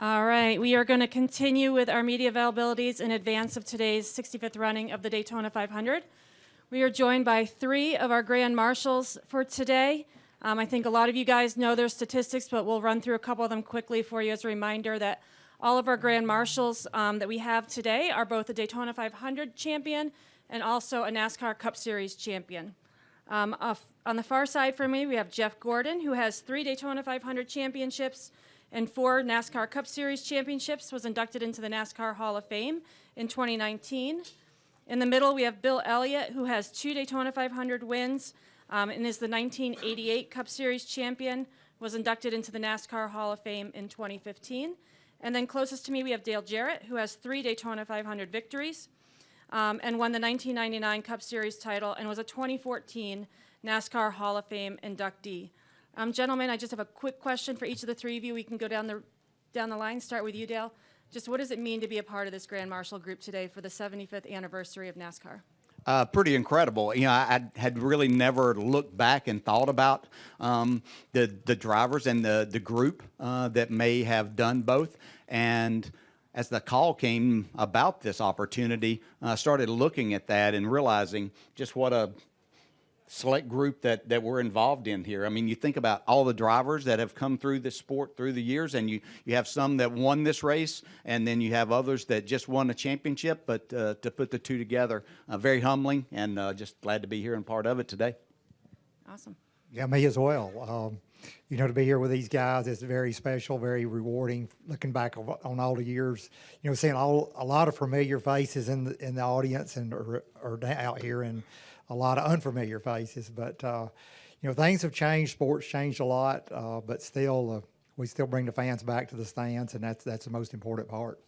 All right, we are going to continue with our media availabilities in advance of today's 65th running of the Daytona 500. We are joined by three of our Grand Marshals for today. I think a lot of you guys know their statistics, but we'll run through a couple of them quickly for you as a reminder that all of our Grand Marshals that we have today are both a Daytona 500 champion and also a NASCAR Cup Series champion. On the far side for me, we have Jeff Gordon, who has 3 Daytona 500 championships and 4 NASCAR Cup Series championships, was inducted into the NASCAR Hall of Fame in 2019. In the middle, we have Bill Elliott, who has 2 Daytona 500 wins and is the 1988 Cup Series champion, was inducted into the NASCAR Hall of Fame in 2015. And then closest to me, we have Dale Jarrett, who has 3 Daytona 500 victories and won the 1999 Cup Series title and was a 2014 NASCAR Hall of Fame inductee. Gentlemen, I just have a quick question for each of the three of you. We can go down the line. Start with you, Dale. Just what does it mean to be a part of this Grand Marshal group today for the 75th anniversary of NASCAR? Pretty incredible. You know, I had really never looked back and thought about the drivers and the group that may have done both. And as the call came about this opportunity, I started looking at that and realizing just what a select group that we're involved in here. I mean, you think about all the drivers that have come through this sport through the years, and you have some that won this race, and then you have others that just won a championship, but to put the two together, very humbling, and just glad to be here and part of it today. Awesome. Yeah, me as well. You know, to be here with these guys is very special, very rewarding. Looking back on all the years, you know, seeing a lot of familiar faces in the audience and or out here, and a lot of unfamiliar faces. But you know, things have changed. Sports changed a lot, but still, we still bring the fans back to the stands, and that's the most important part.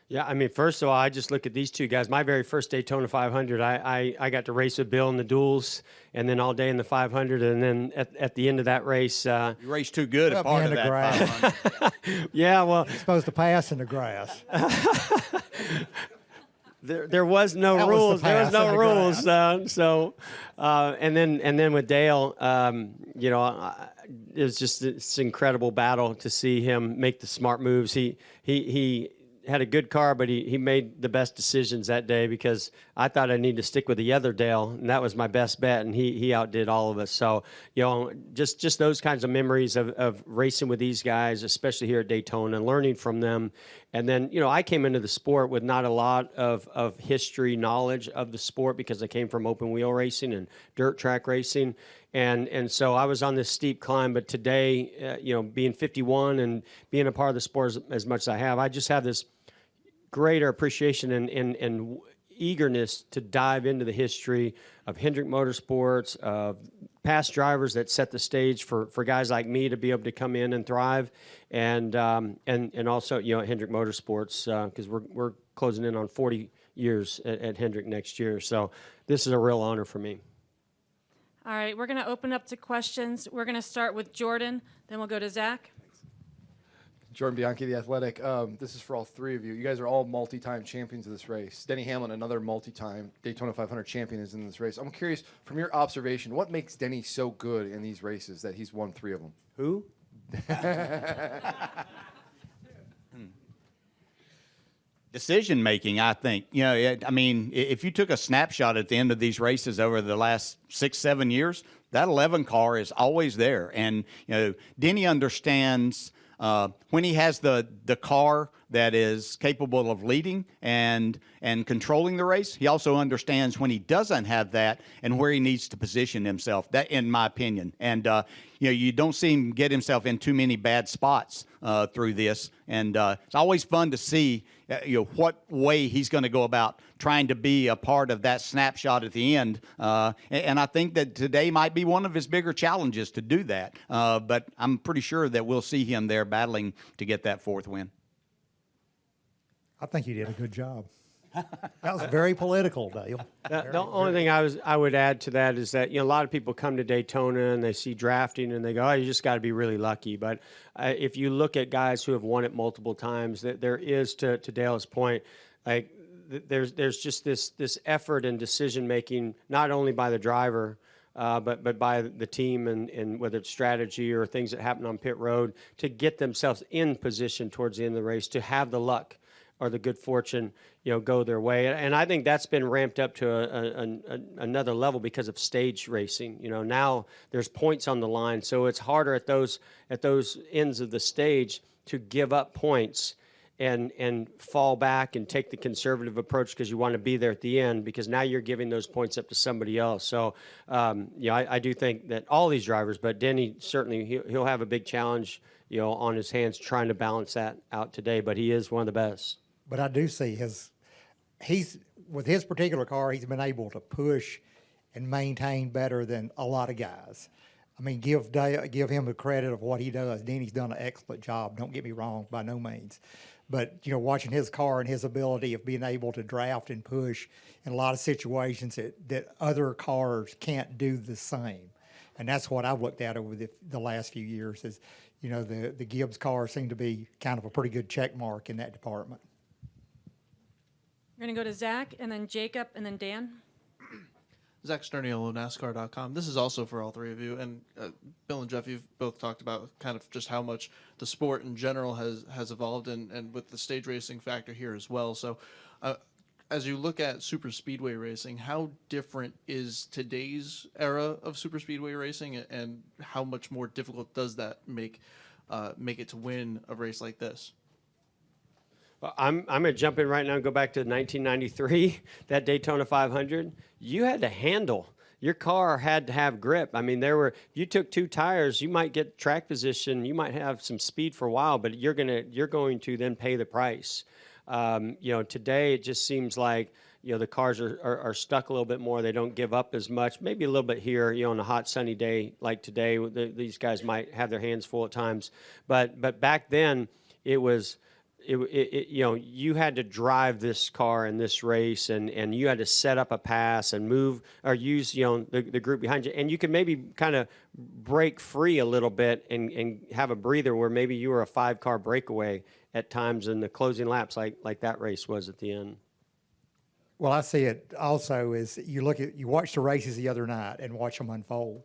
Yeah, I mean, first of all, I just look at these two guys. My very first Daytona 500, I got to race with Bill in the duels, and then all day in the 500, and then at the end of that race, you raced too good at part of that 500. Yeah, well, you're supposed to pass in the grass. There was no rules. There was no rules. And then with Dale, you know, it was just this incredible battle to see him make the smart moves. He had a good car, but he made the best decisions that day, because I thought I needed to stick with the other Dale, and that was my best bet, and he outdid all of us. So, you know, just those kinds of memories of racing with these guys, especially here at Daytona, and learning from them. And then, you know, I came into the sport with not a lot of history knowledge of the sport, because I came from open wheel racing and dirt track racing. And so I was on this steep climb, but today, you know, being 51 and being a part of the sport as much as I have, I just have this greater appreciation and eagerness to dive into the history of Hendrick Motorsports, of past drivers that set the stage for guys like me to be able to come in and thrive, and also, you know, Hendrick Motorsports, because we're closing in on 40 years at Hendrick next year. So this is a real honor for me. All right, we're going to open up to questions. We're going to start with Jordan, then we'll go to Zach. Jordan Bianchi, The Athletic. This is for all three of you. You guys are all multi-time champions of this race. Denny Hamlin, another multi-time Daytona 500 champion, is in this race. I'm curious, from your observation, what makes Denny so good in these races that he's won 3 of them? Who? Decision making, I think. You know, I mean, if you took a snapshot at the end of these races over the last 6-7 years, that 11 car is always there. And, you know, Denny understands when he has the car that is capable of leading and controlling the race. He also understands when he doesn't have that and where he needs to position himself. That, in my opinion, and you know, you don't see him get himself in too many bad spots through this. And it's always fun to see you know, what way he's going to go about trying to be a part of that snapshot at the end. And I think that today might be one of his bigger challenges to do that. But I'm pretty sure that we'll see him there battling to get that 4th win. I think you did a good job. That was very political, Dale. The only thing I would add to that is that, you know, a lot of people come to Daytona and they see drafting and they go, oh, you just got to be really lucky. But if you look at guys who have won it multiple times, that there is, to Dale's point, like there's just this effort and decision making, not only by the driver, but by the team and whether it's strategy or things that happen on pit road to get themselves in position towards the end of the race to have the luck or the good fortune, go their way. And I think that's been ramped up to another level because of stage racing. Now there's points on the line, so it's harder at those ends of the stage to give up points and fall back and take the conservative approach because you want to be there at the end, because now you're giving those points up to somebody else. So, I do think that all these drivers, but Denny certainly he'll have a big challenge, on his hands trying to balance that out today. But he is one of the best. But I do see he's with his particular car, he's been able to push and maintain better than a lot of guys. I mean, give him the credit of what he does. Denny's done an excellent job. Don't get me wrong, by no means. But, watching his car and his ability of being able to draft and push in a lot of situations that other cars can't do the same. And that's what I've looked at over the last few years is, the Gibbs car seemed to be kind of a pretty good check mark in that department. We're going to go to Zach, and then Jacob, and then Dan. Zach Sterniolo, NASCAR.com. This is also for all three of you. And Bill and Jeff, you've both talked about kind of just how much the sport in general has evolved and with the stage racing factor here as well. So as you look at super speedway racing, how different is today's era of super speedway racing, and how much more difficult does that make it to win a race like this? Well, I'm going to jump in right now and go back to 1993, that Daytona 500. You had to handle. Your car had to have grip. I mean, if you took two tires, you might get track position, you might have some speed for a while, but you're going to then pay the price. Today it just seems like the cars are stuck a little bit more. They don't give up as much. Maybe a little bit here, on a hot sunny day like today. These guys might have their hands full at times, but back then it was. You had to drive this car in this race, and you had to set up a pass and move or use the group behind you, and you could maybe kind of break free a little bit and have a breather where maybe you were a 5-car breakaway at times in the closing laps, like that race was at the end. Well, I see it also as you watch the races the other night and watch them unfold,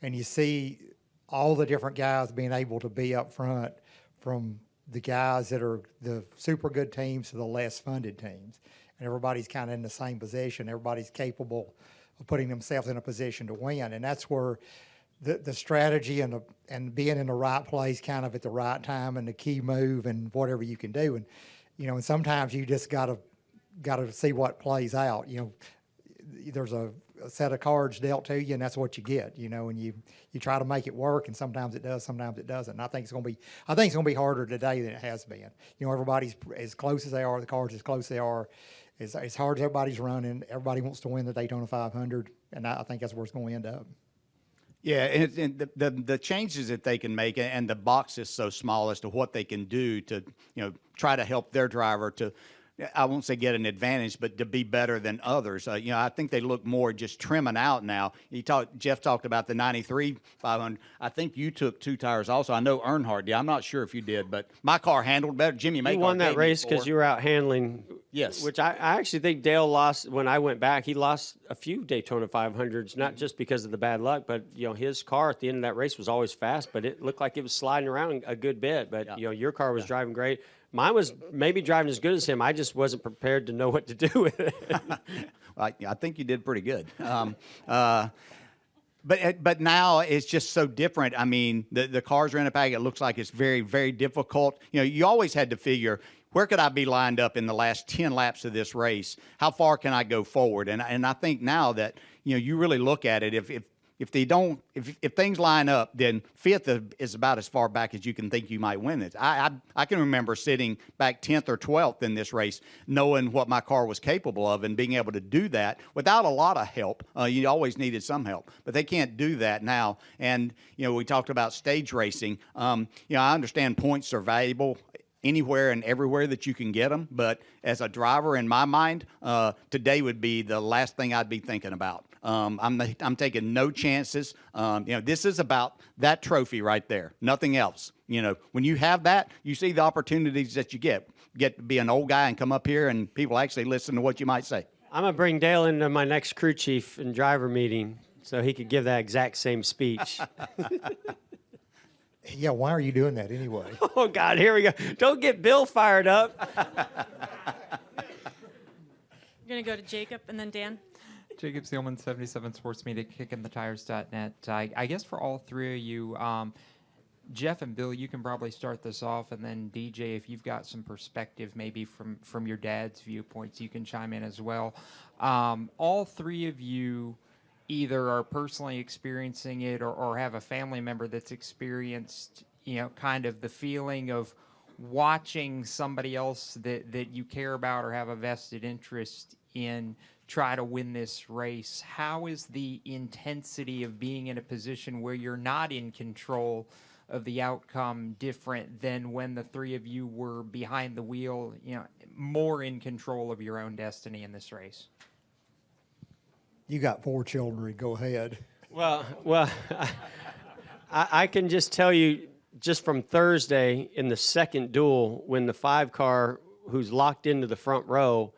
and you see all the different guys being able to be up front, from the guys that are the super good teams to the less funded teams. And everybody's kind of in the same position. Everybody's capable of putting themselves in a position to win. And that's where the strategy and being in the right place kind of at the right time and the key move and whatever you can do. And, and sometimes you just got to see what plays out. There's a set of cards dealt to you, and that's what you get, and you try to make it work, and sometimes it does, sometimes it doesn't. And I think it's going to be harder today than it has been. Everybody's as close as they are, the cards as close as they are, as hard as everybody's running. Everybody wants to win the Daytona 500, and I think that's where it's going to end up. Yeah, and the changes that they can make, and the box is so small as to what they can do to, try to help their driver to, I won't say get an advantage, but to be better than others. I think they look more just trimming out now. Jeff talked about the 93 500. I think you took two tires also. I know Earnhardt did. I'm not sure if you did, but my car handled better. Jimmy Maycar won that race because you were out handling. Yes. Which I actually think Dale lost when I went back. He lost a few Daytona 500s, not just because of the bad luck, but, his car at the end of that race was always fast, but it looked like it was sliding around a good bit. But, your car was driving great. Mine was maybe driving as good as him. I just wasn't prepared to know what to do with it. I think you did pretty good. But now it's just so different. I mean, the cars are in a pack. It looks like it's very, very difficult. You always had to figure, where could I be lined up in the last 10 laps of this race? How far can I go forward? And I think now that, you really look at it, if things line up, then fifth is about as far back as you can think you might win it. I can remember sitting back 10th or 12th in this race, knowing what my car was capable of and being able to do that without a lot of help. You always needed some help, but they can't do that now. And, we talked about stage racing. I understand points are valuable anywhere and everywhere that you can get them, but as a driver, in my mind, today would be the last thing I'd be thinking about. I'm taking no chances. This is about that trophy right there, nothing else. When you have that, you see the opportunities that you get to be an old guy and come up here and people actually listen to what you might say. I'm going to bring Dale into my next crew chief and driver meeting. so he could give that exact same speech. Yeah, why are you doing that anyway? Oh, God, here we go. Don't get Bill fired up. We're going to go to Jacob and then Dan. Jacob Seelman, 77 Sports Media, kickingthetires.net. I guess for all three of you, Jeff and Bill, you can probably start this off, and then DJ, if you've got some perspective maybe from your dad's viewpoints, you can chime in as well. All three of you either are personally experiencing it or have a family member that's experienced, kind of the feeling of watching somebody else that you care about or have a vested interest in try to win this race. How is the intensity of being in a position where you're not in control of the outcome different than when the three of you were behind the wheel, more in control of your own destiny in this race? You got 4 children. Go ahead. Well, I can just tell you, just from Thursday in the second duel, when the 5-car who's locked into the front row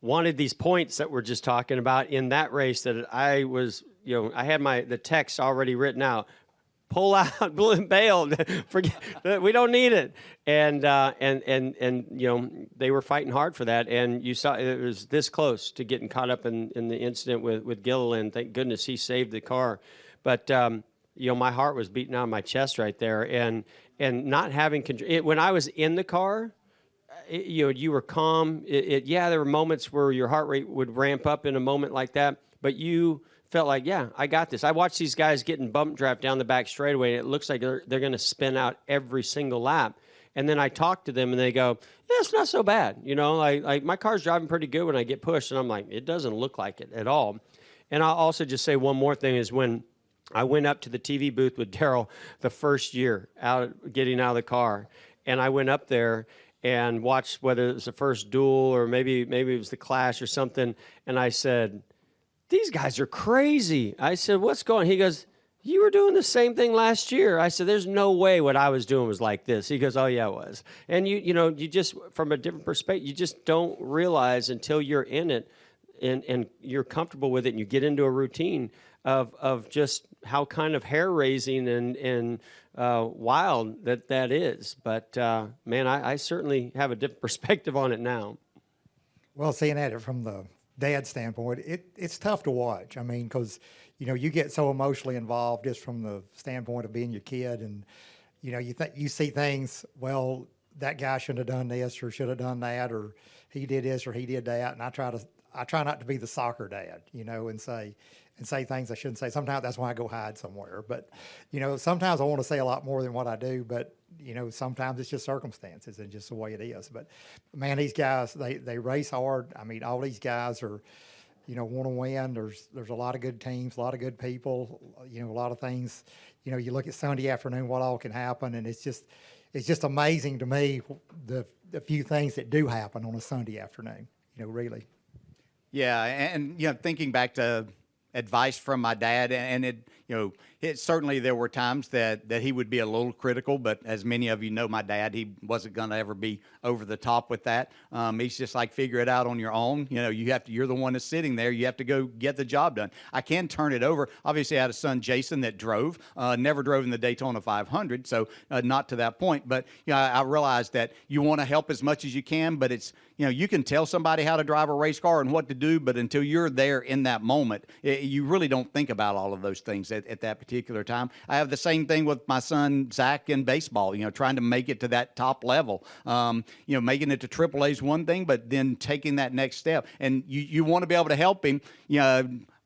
wanted these points that we're just talking about in that race, that I was, I had the text already written out. Pull out, bail. Forget, we don't need it. And they were fighting hard for that. And you saw it was this close to getting caught up in the incident with Gilliland. Thank goodness he saved the car. But my heart was beating out of my chest right there. And not having control. When I was in the car, you were calm. There were moments where your heart rate would ramp up in a moment like that, but you felt like, yeah, I got this. I watched these guys getting bump draft down the back straightaway, and it looks like they're going to spin out every single lap. And then I talk to them, and they go, yeah, it's not so bad. Like my car's driving pretty good when I get pushed. And I'm like, it doesn't look like it at all. And I'll also just say one more thing is when I went up to the TV booth with Darryl the first year getting out of the car, and I went up there and watched whether it was the first duel or maybe it was the Clash or something, and I said, these guys are crazy. I said, what's going on? He goes, you were doing the same thing last year. I said, there's no way what I was doing was like this. He goes, oh, yeah, it was. And you just, from a different perspective, you just don't realize until you're in it and you're comfortable with it and you get into a routine of just how kind of hair-raising and wild that is. But, man, I certainly have a different perspective on it now. Well, seeing at it from the dad standpoint, it's tough to watch. I mean, because, you get so emotionally involved just from the standpoint of being your kid. And, you see things, well, that guy shouldn't have done this or should have done that, or he did this or he did that. And I try not to be the soccer dad, and say things I shouldn't say. Sometimes that's why I go hide somewhere. But, sometimes I want to say a lot more than what I do. But, sometimes it's just circumstances and just the way it is. But, man, these guys, they race hard. I mean, all these guys are, want to win. There's a lot of good teams, a lot of good people, a lot of things. You look at Sunday afternoon, what all can happen. And it's just amazing to me the few things that do happen on a Sunday afternoon, really. Yeah, and thinking back to advice from my dad, and it certainly there were times that he would be a little critical, but as many of you know, my dad, he wasn't going to ever be over the top with that. He's just like, figure it out on your own. You're the one that's sitting there. You have to go get the job done. I can turn it over. Obviously, I had a son, Jason, that drove, never drove in the Daytona 500, so not to that point. But I realized that you want to help as much as you can, but it's you can tell somebody how to drive a race car and what to do, but until you're there in that moment, you really don't think about all of those things at that particular time. I have the same thing with my son, Zach, in baseball, trying to make it to that top level. Making it to AAA is one thing, but then taking that next step. And you want to be able to help him,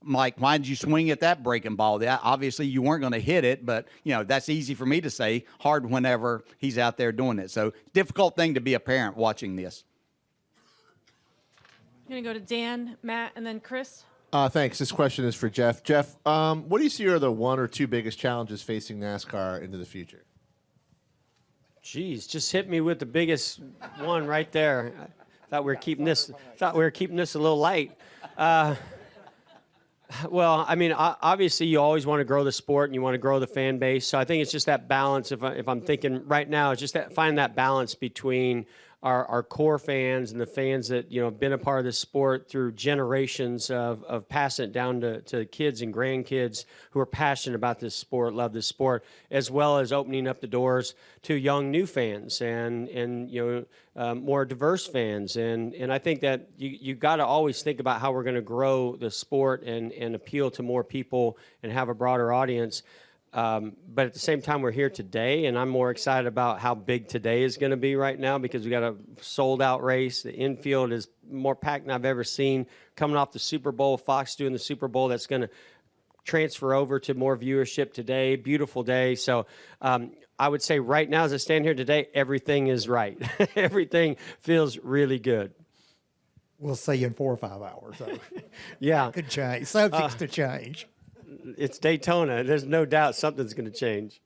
like, why did you swing at that breaking ball? Obviously, you weren't going to hit it, but, that's easy for me to say, hard whenever he's out there doing it. So difficult thing to be a parent watching this. I'm going to go to Dan, Matt, and then Chris. Thanks. This question is for Jeff. Jeff, what do you see are the 1 or 2 biggest challenges facing NASCAR into the future? Geez, just hit me with the biggest one right there. I thought we were keeping this a little light. Well, I mean, obviously, you always want to grow the sport and you want to grow the fan base. So I think it's just that balance. If I'm thinking right now, it's just find that balance between our core fans and the fans that, you know, have been a part of this sport through generations of passing it down to kids and grandkids who are passionate about this sport, love this sport, as well as opening up the doors to young new fans and you know, more diverse fans. And I think that you got to always think about how we're going to grow the sport and appeal to more people and have a broader audience. But at the same time, we're here today, and I'm more excited about how big today is going to be right now because we got a sold-out race. The infield is more packed than I've ever seen. Coming off the Super Bowl, Fox doing the Super Bowl, that's going to transfer over to more viewership today. Beautiful day. So I would say right now, as I stand here today, everything is right. Everything feels really good. We'll see you in 4 or 5 hours. So. Yeah. Could change. Subjects to change. It's Daytona. There's no doubt something's going to change.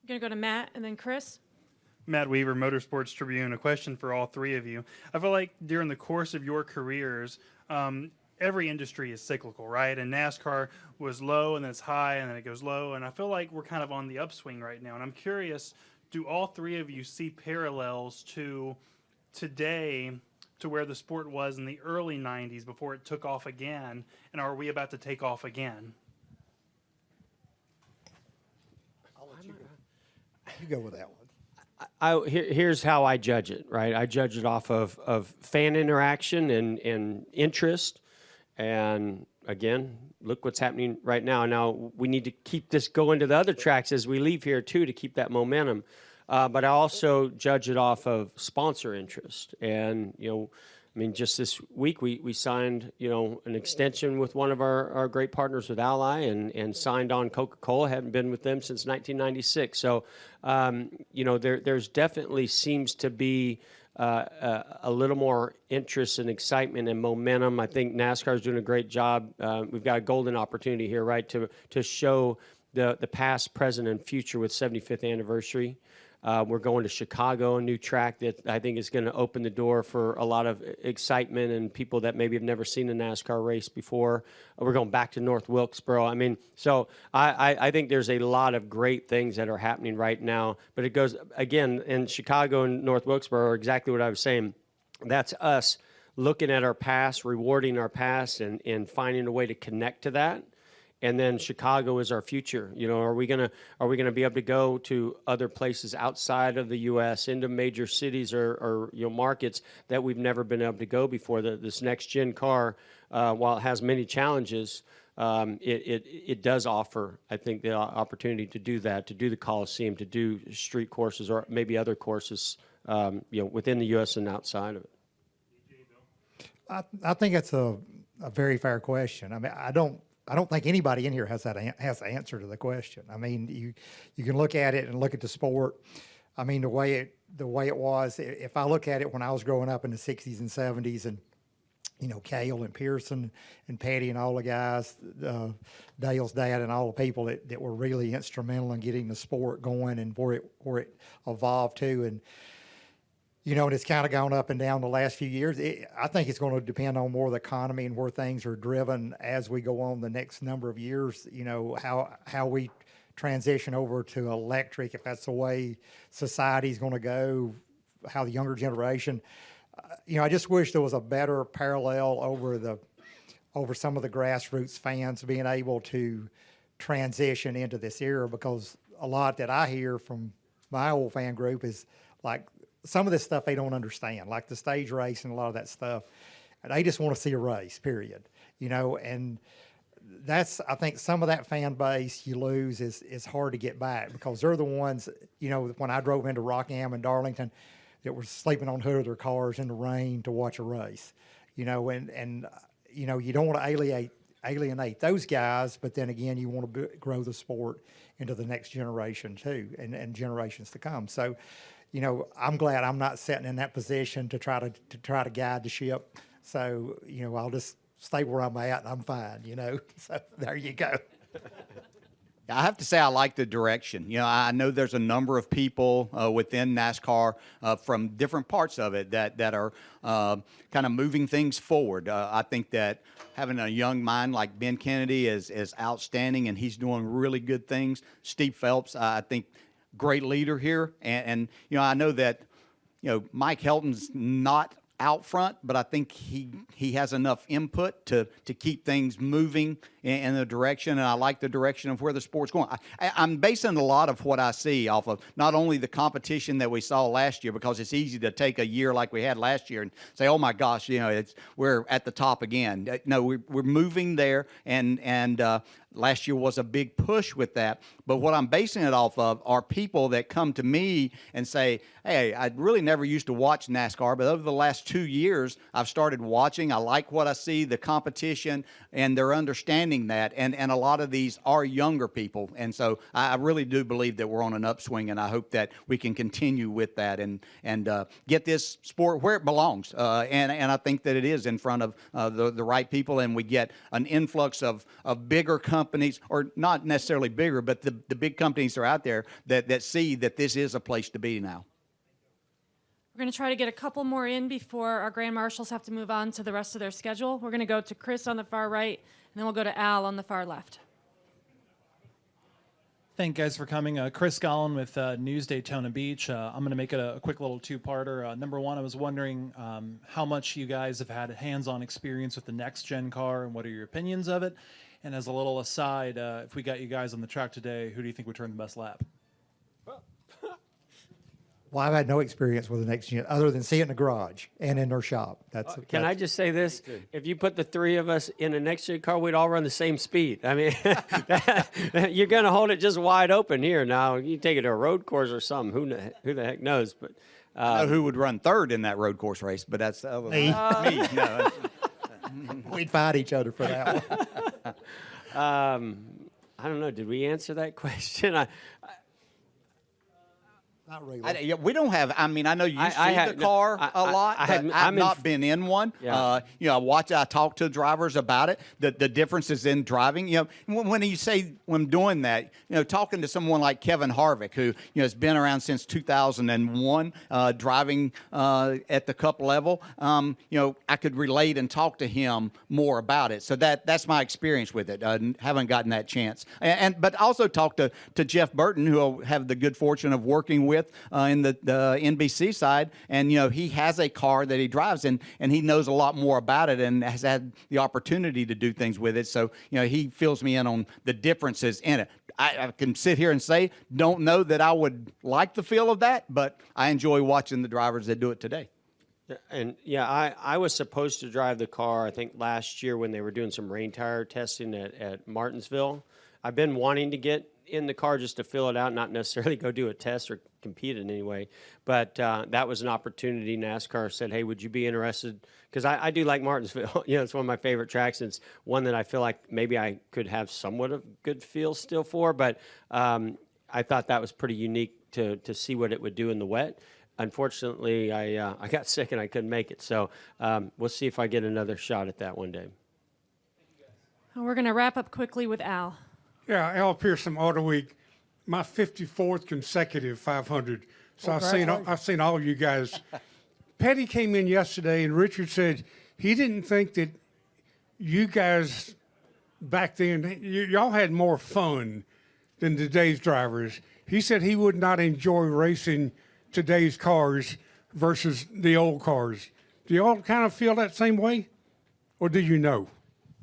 We're going to go to Matt and then Chris. Matt Weaver, Motorsports Tribune. A question for all three of you. I feel like during the course of your careers, every industry is cyclical, right? And NASCAR was low, and then it's high, and then it goes low. And I feel like we're kind of on the upswing right now. And I'm curious, do all three of you see parallels to today to where the sport was in the early 90s before it took off again? And are we about to take off again? You go with that one. Here's how I judge it, right? I judge it off of fan interaction and interest. And again, look what's happening right now. Now, we need to keep this going to the other tracks as we leave here, too, to keep that momentum. But I also judge it off of sponsor interest. And, you know, I mean, just this week we signed, you know, an extension with one of our great partners with Ally and signed on Coca-Cola. Hadn't been with them since 1996. So, you know, there's definitely seems to be a little more interest and excitement and momentum. I think NASCAR is doing a great job. We've got a golden opportunity here, right, to show the past, present, and future with 75th anniversary. We're going to Chicago, a new track that I think is going to open the door for a lot of excitement and people that maybe have never seen a NASCAR race before. We're going back to North Wilkesboro. I mean, so I think there's a lot of great things that are happening right now. But it goes, again, in Chicago and North Wilkesboro are exactly what I was saying. That's us looking at our past, rewarding our past, and finding a way to connect to that. And then Chicago is our future. You know, are we gonna be able to go to other places outside of the U.S. into major cities or you know, markets that we've never been able to go before? This next gen car, while it has many challenges, it does offer, I think, the opportunity to do that, to do the Coliseum, to do street courses or maybe other courses, you know, within the U.S. and outside of it. I think it's a very fair question. I mean, I don't think anybody in here has the answer to the question. I mean, you can look at it and look at the sport. I mean, the way it was. If I look at it when I was growing up in the '60s and '70s, and you know, Cale and Pearson and Petty and all the guys, Dale's dad and all the people that were really instrumental in getting the sport going and where it evolved to. And you know, and it's kind of gone up and down the last few years. I think it's going to depend on more of the economy and where things are driven as we go on the next number of years. You know, how we transition over to electric, if that's the way society's going to go, how the younger generation. You know, I just wish there was a better parallel over some of the grassroots fans being able to transition into this era, because a lot that I hear from my old fan group is like, some of this stuff they don't understand, like the stage race and a lot of that stuff. They just want to see a race, period. You know, and that's, I think some of that fan base you lose is hard to get back, because they're the ones, you know, when I drove into Rockham and Darlington, that were sleeping on hood of their cars in the rain to watch a race. You know, and you know, you don't want to alienate those guys, but then again, you want to grow the sport into the next generation too, and generations to come. So, you know, I'm glad I'm not sitting in that position to try to guide the ship. So, you know, I'll just stay where I'm at and I'm fine, you know. So there you go. I have to say I like the direction. You know, I know there's a number of people within NASCAR from different parts of it that are kind of moving things forward. I think that having a young mind like Ben Kennedy is outstanding, and he's doing really good things. Steve Phelps, I think, great leader here. And you know, I know that, Mike Helton's not out front, but I think he has enough input to keep things moving in the direction, and I like the direction of where the sport's going. I'm basing a lot of what I see off of not only the competition that we saw last year, because it's easy to take a year like we had last year and say, oh my gosh, we're at the top again. No, we're moving there, and last year was a big push with that. But what I'm basing it off of are people that come to me and say, hey, I really never used to watch NASCAR, but over the last 2 years, I've started watching. I like what I see, the competition, and they're understanding that. And a lot of these are younger people. And so I really do believe that we're on an upswing, and I hope that we can continue with that and get this sport where it belongs. And I think that it is in front of the right people, and we get an influx of bigger companies, or not necessarily bigger, but the big companies are out there that see that this is a place to be now. We're going to try to get a couple more in before our grand marshals have to move on to the rest of their schedule. We're going to go to Chris on the far right, and then we'll go to Al on the far left. Thank you guys for coming. Chris Gollin with News Daytona Beach. I'm going to make it a quick little two-parter. Number one, I was wondering how much you guys have had hands-on experience with the next-gen car, and what are your opinions of it? And as a little aside, if we got you guys on the track today, who do you think would turn the best lap? Well, I've had no experience with the next gen other than see it in the garage and in their shop. Can I just say this? If you put the three of us in a next-gen car, we'd all run the same speed. I mean, you're going to hold it just wide open here. Now, you take it to a road course or something. Who the heck knows? But I know who would run third in that road course race, but that's me. Me. No. We'd fight each other for that one. I don't know. Did we answer that question? Not really. We don't have. I mean, I know you see the car a lot. I've not been in one. Yeah. I talk to drivers about it. The differences in driving. When doing that, talking to someone like Kevin Harvick, who has been around since 2001, driving at the Cup level. I could relate and talk to him more about it. So that's my experience with it. Haven't gotten that chance. But also talk to Jeff Burton, who I'll have the good fortune of working with in the NBC side, and he has a car that he drives, and he knows a lot more about it and has had the opportunity to do things with it. So he fills me in on the differences in it. I can sit here and say, don't know that I would like the feel of that, but I enjoy watching the drivers that do it today. And I was supposed to drive the car, I think last year when they were doing some rain tire testing at Martinsville. I've been wanting to get in the car just to fill it out, not necessarily go do a test or compete in any way. But that was an opportunity. NASCAR said, hey, would you be interested? Because I do like Martinsville. It's one of my favorite tracks. It's one that I feel like maybe I could have somewhat of good feel still for. But I thought that was pretty unique to see what it would do in the wet. Unfortunately, I got sick and I couldn't make it. So we'll see if I get another shot at that one day. We're going to wrap up quickly with Al. Yeah, Al Pearson, Auto Week, my 54th consecutive 500. So I've seen all you guys. Petty came in yesterday, and Richard said he didn't think that you guys back then, y'all had more fun than today's drivers. He said he would not enjoy racing today's cars versus the old cars. Do you all kind of feel that same way, or do you know?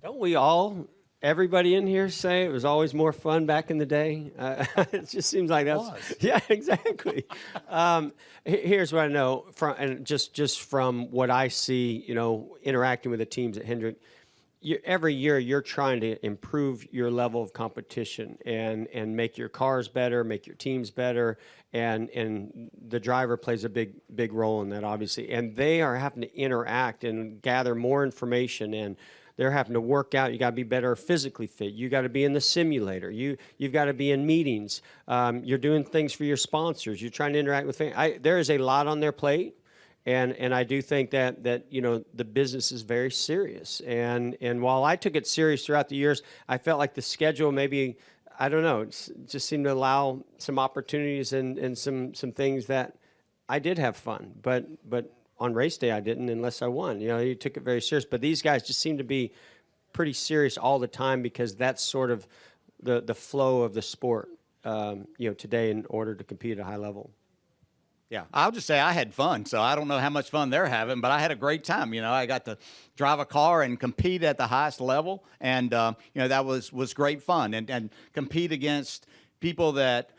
Don't we all? Everybody in here say it was always more fun back in the day. It just seems like that's yeah, exactly. Here's what I know and just from what I see, interacting with the teams at Hendrick. Every year you're trying to improve your level of competition and make your cars better, make your teams better, and the driver plays a big role in that, obviously. And they are having to interact and gather more information, and they're having to work out. You got to be better physically fit. You got to be in the simulator. You've got to be in meetings. You're doing things for your sponsors. You're trying to interact with fans. There is a lot on their plate, and I do think that the business is very serious. And while I took it serious throughout the years, I felt like the schedule maybe, I don't know, it just seemed to allow some opportunities and some things that I did have fun, but on race day I didn't, unless I won. You took it very serious. But these guys just seem to be pretty serious all the time, because that's sort of the flow of the sport, today, in order to compete at a high level. Yeah, I'll just say I had fun. So I don't know how much fun they're having, but I had a great time. I got to drive a car and compete at the highest level, and that was great fun, and compete against people that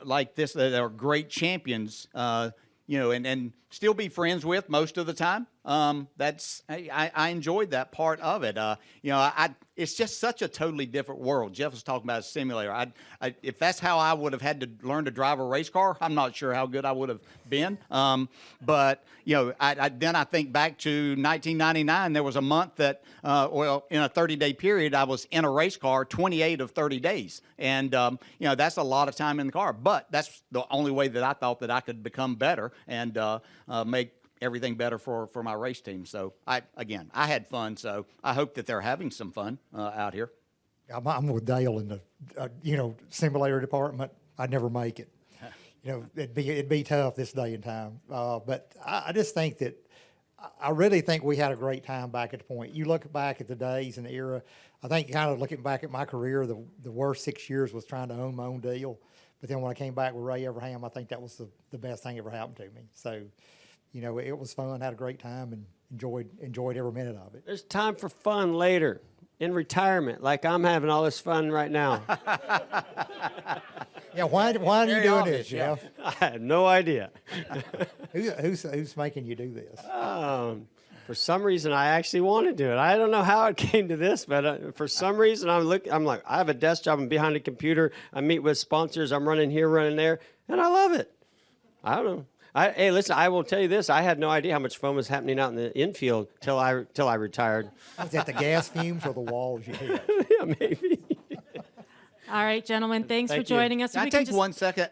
like this that are great champions. And still be friends with most of the time. I enjoyed that part of it. It's just such a totally different world. Jeff was talking about a simulator. If that's how I would have had to learn to drive a race car, I'm not sure how good I would have been. But then I think back to 1999. There was a month that, in a 30-day period, I was in a race car 28 of 30 days, and that's a lot of time in the car. But that's the only way that I thought that I could become better and make everything better for my race team. So I had fun. So I hope that they're having some fun out here. I'm with Dale in the simulator department. I'd never make it. It'd be tough this day and time. But I just think that I really think we had a great time back at the point. You look back at the days and the era. I think kind of looking back at my career, the worst 6 years was trying to own my own deal. But then when I came back with Ray Abraham, I think that was the best thing ever happened to me. So, it was fun, had a great time, and enjoyed every minute of it. There's time for fun later in retirement, like I'm having all this fun right now. Yeah, why are you doing this, Jeff? I had no idea. Who's making you do this? For some reason, I actually want to do it. I don't know how it came to this, but for some reason, I'm like, I have a desk job. I'm behind a computer. I meet with sponsors. I'm running here, running there, and I love it. I don't know. Hey, listen, I will tell you this. I had no idea how much fun was happening out in the infield till I retired. Was that the gas fumes or the walls you hit? Yeah, maybe. All right, gentlemen, thanks for Thank you. joining us. If Can I we can take just- 1 second?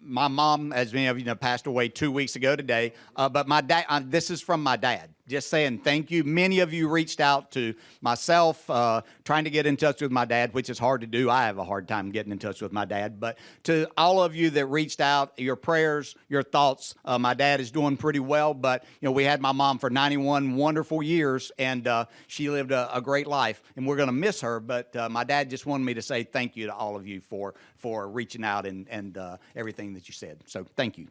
My mom, as many of you know, passed away 2 weeks ago today. But my dad, this is from my dad. Just saying thank you. Many of you reached out to myself, trying to get in touch with my dad, which is hard to do. I have a hard time getting in touch with my dad. But to all of you that reached out, your prayers, your thoughts. My dad is doing pretty well, but we had my mom for 91 wonderful years, and she lived a great life, and we're going to miss her. But my dad just wanted me to say thank you to all of you for reaching out and everything that you said. So thank you.